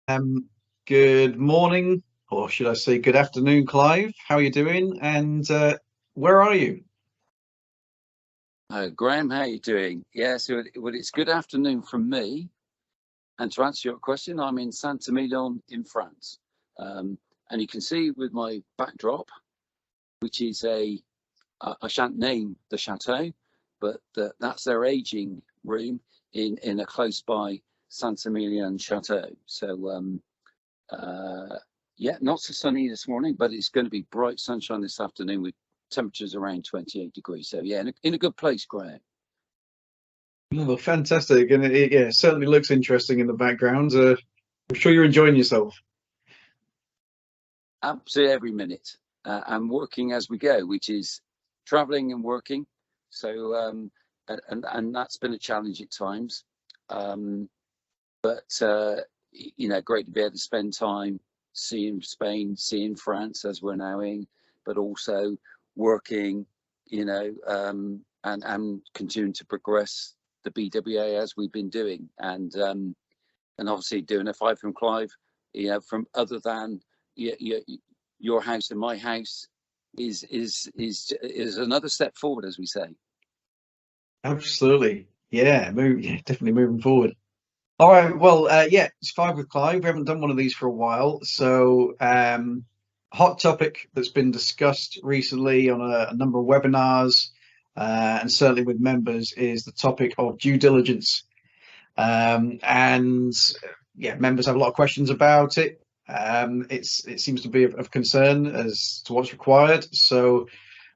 Um, Good morning, or should I say good afternoon, Clive. How are you doing? And where are you? Graham, how are you doing? It's good afternoon from me. And to answer your question, I'm in Saint-Emilion in France. Um, and you can see with my backdrop, which is I shan't name the chateau, but that's their aging room in a close by Saint-Emilion chateau. Yeah, not so sunny this morning, but it's going to be bright sunshine this afternoon with temperatures around 28 degrees. So yeah, in a good place, Graham. Oh, fantastic. And it certainly looks interesting in the background. I'm sure you're enjoying yourself. Absolutely every minute. And working as we go, which is traveling and working. So and that's been a challenge at times. Um, but great to be able to spend time seeing Spain, seeing France as we're now in, but also working, and continuing to progress the BWA as we've been doing, and obviously doing a five from Clive, from other than your house and my house is another step forward, as we say. Absolutely. Yeah, definitely moving forward. All right. Well, yeah, it's five with Clive. We haven't done one of these for a while. So, hot topic that's been discussed recently on a number of webinars, and certainly with members is the topic of due diligence. And yeah, members have a lot of questions about it. It seems to be of concern as to what's required. So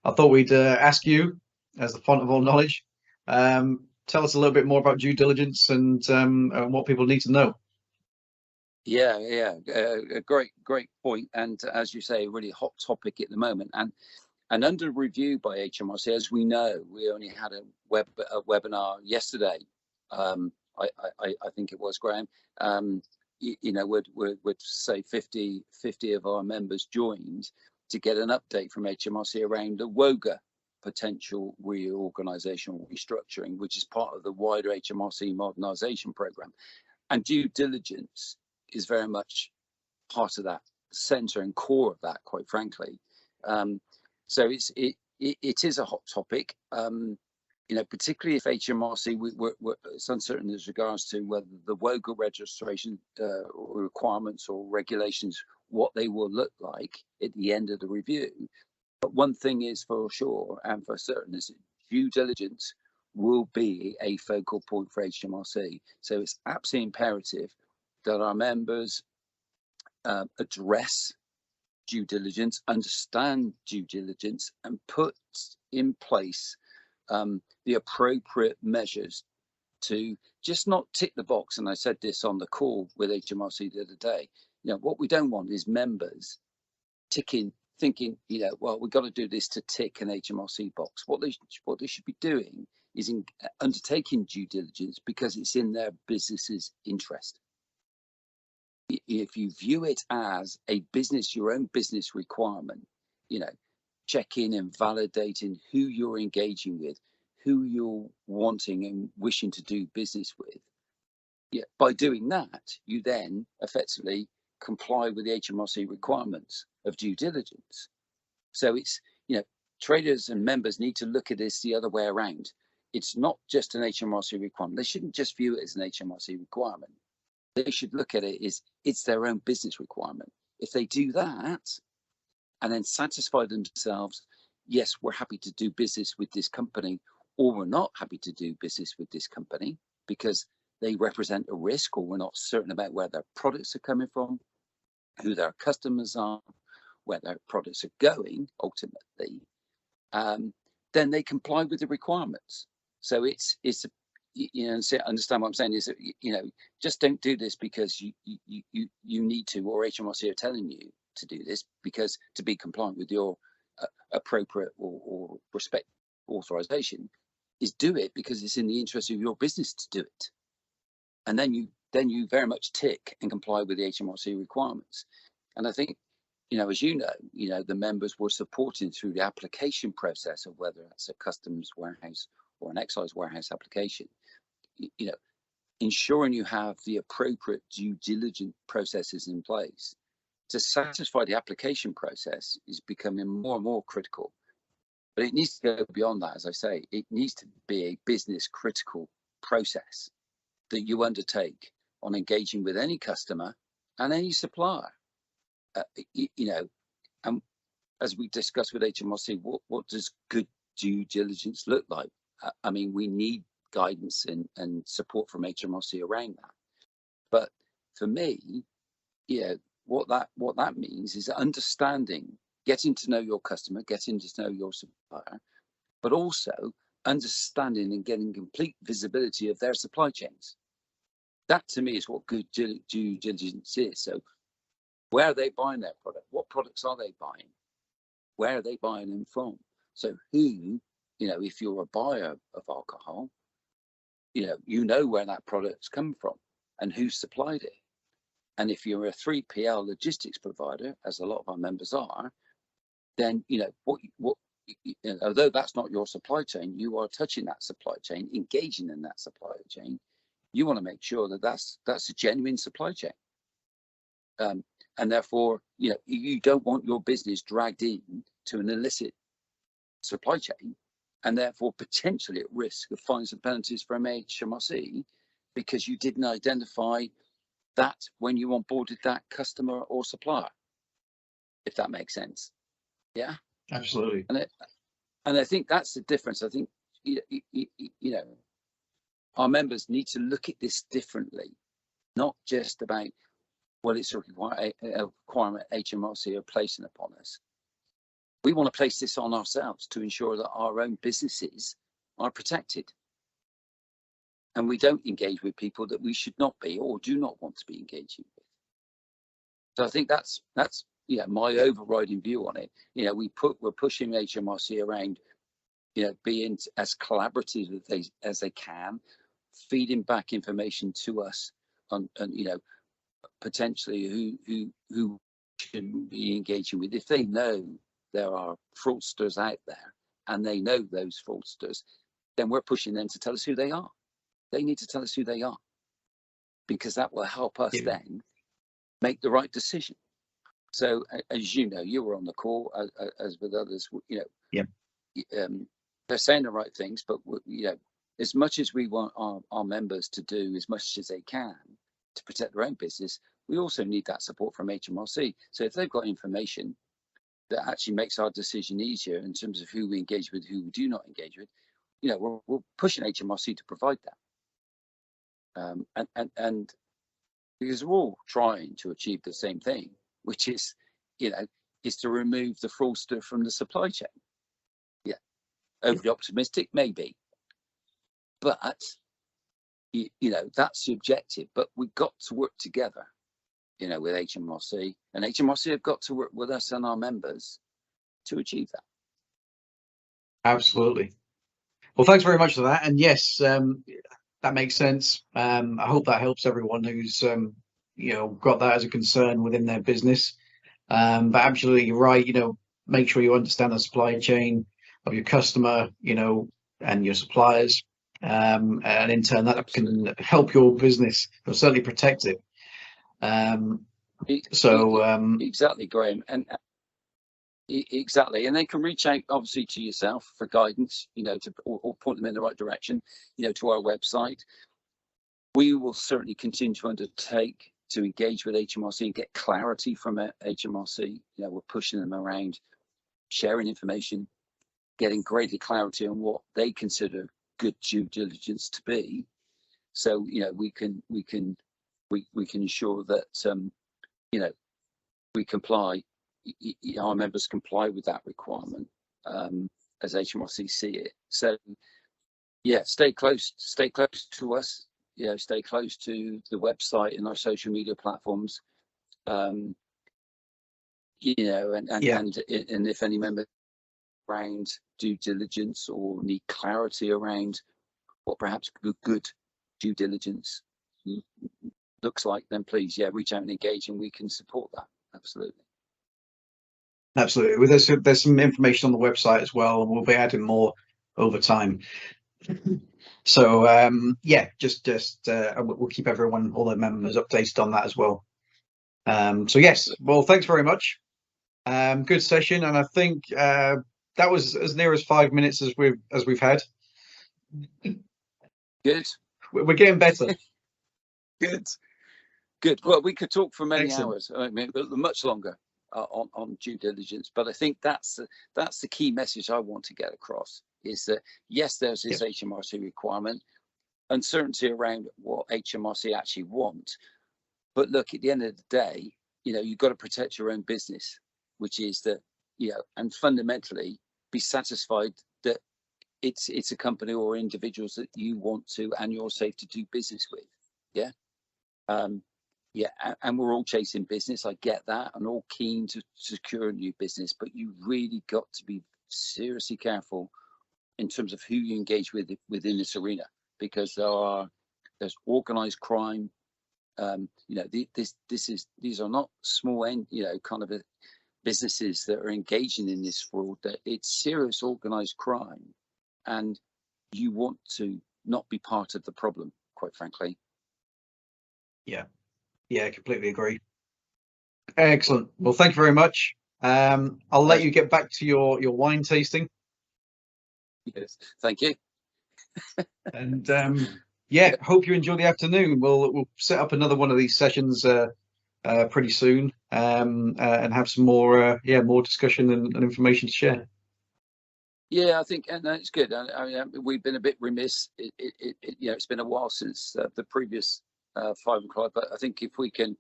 I thought we'd ask you, as the font of all knowledge, tell us a little bit more about due diligence and what people need to know. A great point, and as you say, a really hot topic at the moment, and under review by HMRC. As we know, we only had a webinar yesterday. I think it was, Graham. Would say 50 of our members joined to get an update from HMRC around the WOGA potential reorganisation restructuring, which is part of the wider HMRC modernisation programme. And due diligence is very much part of that centre and core of that, quite frankly. So it is a hot topic. Particularly if HMRC, it's uncertain as regards to whether the WOGA registration requirements or regulations, what they will look like at the end of the review. But one thing is for sure and for certain is that due diligence will be a focal point for HMRC. So it's absolutely imperative that our members address due diligence, understand due diligence, and put in place the appropriate measures to just not tick the box. And I said this on the call with HMRC the other day. What we don't want is members thinking, well, we've got to do this to tick an HMRC box. What they should be doing is undertaking due diligence because it's in their business's interest. If you view it as your own business requirement, checking and validating who you're engaging with, who you're wanting and wishing to do business with. Yeah, by doing that, you then effectively comply with the HMRC requirements of due diligence. So it's, traders and members need to look at this the other way around. It's not just an HMRC requirement. They shouldn't just view it as an HMRC requirement. They should look at it as it's their own business requirement. If they do that and then satisfy themselves, yes, we're happy to do business with this company, or we're not happy to do business with this company because they represent a risk, or we're not certain about where their products are coming from, who their customers are, where their products are going ultimately, then they comply with the requirements. So it's understand what I'm saying is that, just don't do this because you need to, or HMRC are telling you to do this because to be compliant with your appropriate or respect authorization, is do it because it's in the interest of your business to do it. And then you very much tick and comply with the HMRC requirements. And I think, as the members were supporting through the application process of whether that's a customs warehouse or an excise warehouse application, ensuring you have the appropriate due diligence processes in place to satisfy the application process is becoming more and more critical. But it needs to go beyond that, as I say. It needs to be a business critical process that you undertake on engaging with any customer and any supplier. And as we discussed with HMRC, what does good due diligence look like? I mean, we need guidance and support from HMRC around that. But for me, what that means is understanding, getting to know your customer, getting to know your supplier, but also understanding and getting complete visibility of their supply chains. That to me is what good due diligence is. So where are they buying their product? What products are they buying? Where are they buying them from? So who, if you're a buyer of alcohol, you know where that product's come from and who supplied it. And if you're a 3PL logistics provider, as a lot of our members are, then although that's not your supply chain, you are touching that supply chain, engaging in that supply chain. You want to make sure that that's a genuine supply chain, and therefore, you don't want your business dragged in to an illicit supply chain, and therefore potentially at risk of fines and penalties from HMRC because you didn't identify that when you onboarded that customer or supplier, if that makes sense. Yeah, absolutely. And I think that's the difference. I think our members need to look at this differently, not just about, well, it's a requirement HMRC are placing upon us. We want to place this on ourselves to ensure that our own businesses are protected. And we don't engage with people that we should not be or do not want to be engaging with. So I think that's my overriding view on it. We're pushing HMRC around, being as collaborative as they can, feeding back information to us on potentially who should be engaging with. If they know there are fraudsters out there and they know those fraudsters, then we're pushing them to tell us who they are. They need to tell us who they are, because that will help us then make the right decision. So as you know, you were on the call as with others, they're saying the right things, but as much as we want our members to do as much as they can to protect their own business, we also need that support from HMRC. So if they've got information that actually makes our decision easier in terms of who we engage with, who we do not engage with, we're pushing HMRC to provide that. And because we're all trying to achieve the same thing, which is, is to remove the fraudster from the supply chain. Yeah, overly optimistic, maybe, but that's the objective. But we've got to work together, with HMRC, and HMRC have got to work with us and our members to achieve that. Absolutely. Well, thanks very much for that. And yes, that makes sense. I hope that helps everyone who's got that as a concern within their business. But absolutely, you're right. Make sure you understand the supply chain of your customer, and your suppliers, and in turn that can help your business, or certainly protect it. Exactly, Graham, and exactly, and they can reach out obviously to yourself for guidance, or point them in the right direction, to our website. We will certainly continue to undertake to engage with HMRC and get clarity from HMRC. We're pushing them around, sharing information, getting greater clarity on what they consider good due diligence to be. So we can ensure that we comply. Our members comply with that requirement as HMRC see it. So stay close to us. Stay close to the website and our social media platforms. And if any member around due diligence or need clarity around what perhaps good due diligence looks like, then please, reach out and engage, and we can support that. Absolutely. Well, there's some information on the website as well, and we'll be adding more over time. So yeah, just we'll keep everyone, all the members, updated on that as well. So yes, well, thanks very much. Good session, and I think that was as near as 5 minutes as we've had. Good. We're getting better. Good. Good. Well, we could talk for many Excellent. hours. I mean, much longer on due diligence. But I think that's the key message I want to get across. Is that yes, there's this HMRC requirement, uncertainty around what HMRC actually want. But look, at the end of the day, you've got to protect your own business, which is that, and fundamentally be satisfied that it's a company or individuals that you want to and you're safe to do business with. Yeah. Yeah, and we're all chasing business. I get that, and all keen to secure a new business, but you really got to be seriously careful in terms of who you engage with within this arena, because there's organized crime. These are not small end, kind of businesses that are engaging in this fraud. That it's serious organized crime, and you want to not be part of the problem, quite frankly. Yeah, completely agree. Excellent. Well, thank you very much. I'll let you get back to your wine tasting. Yes, thank you. And yeah, hope you enjoy the afternoon. We'll set up another one of these sessions pretty soon, and have some more more discussion and information to share. Yeah, I think, and it's good. I mean, we've been a bit remiss. It's been a while since the previous 5 o'clock, but I think if we can,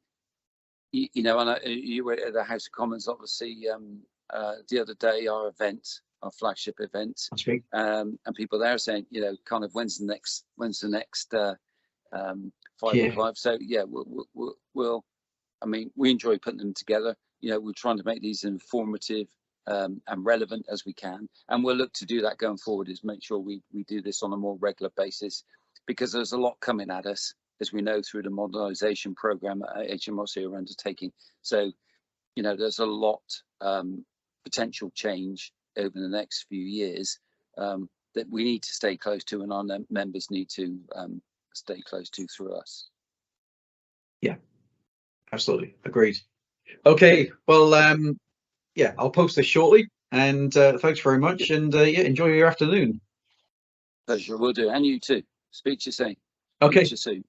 and you were at the House of Commons, obviously, the other day, our flagship event, and people there saying, kind of when's the next 5 o'clock. So yeah, we'll. I mean, we enjoy putting them together. We're trying to make these informative and relevant as we can, and we'll look to do that going forward. Is make sure we do this on a more regular basis, because there's a lot coming at us, as we know, through the modernisation program that HMRC are undertaking. So, there's a lot potential change over the next few years that we need to stay close to, and our members need to stay close to through us. Yeah, absolutely agreed. Okay, well, yeah, I'll post this shortly, and thanks very much, and yeah, enjoy your afternoon. Pleasure, will do, and you too. Speak to you soon. Okay. Speak to you soon.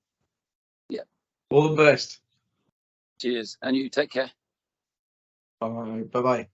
Yeah. All the best. Cheers, and you take care. All right. Bye bye.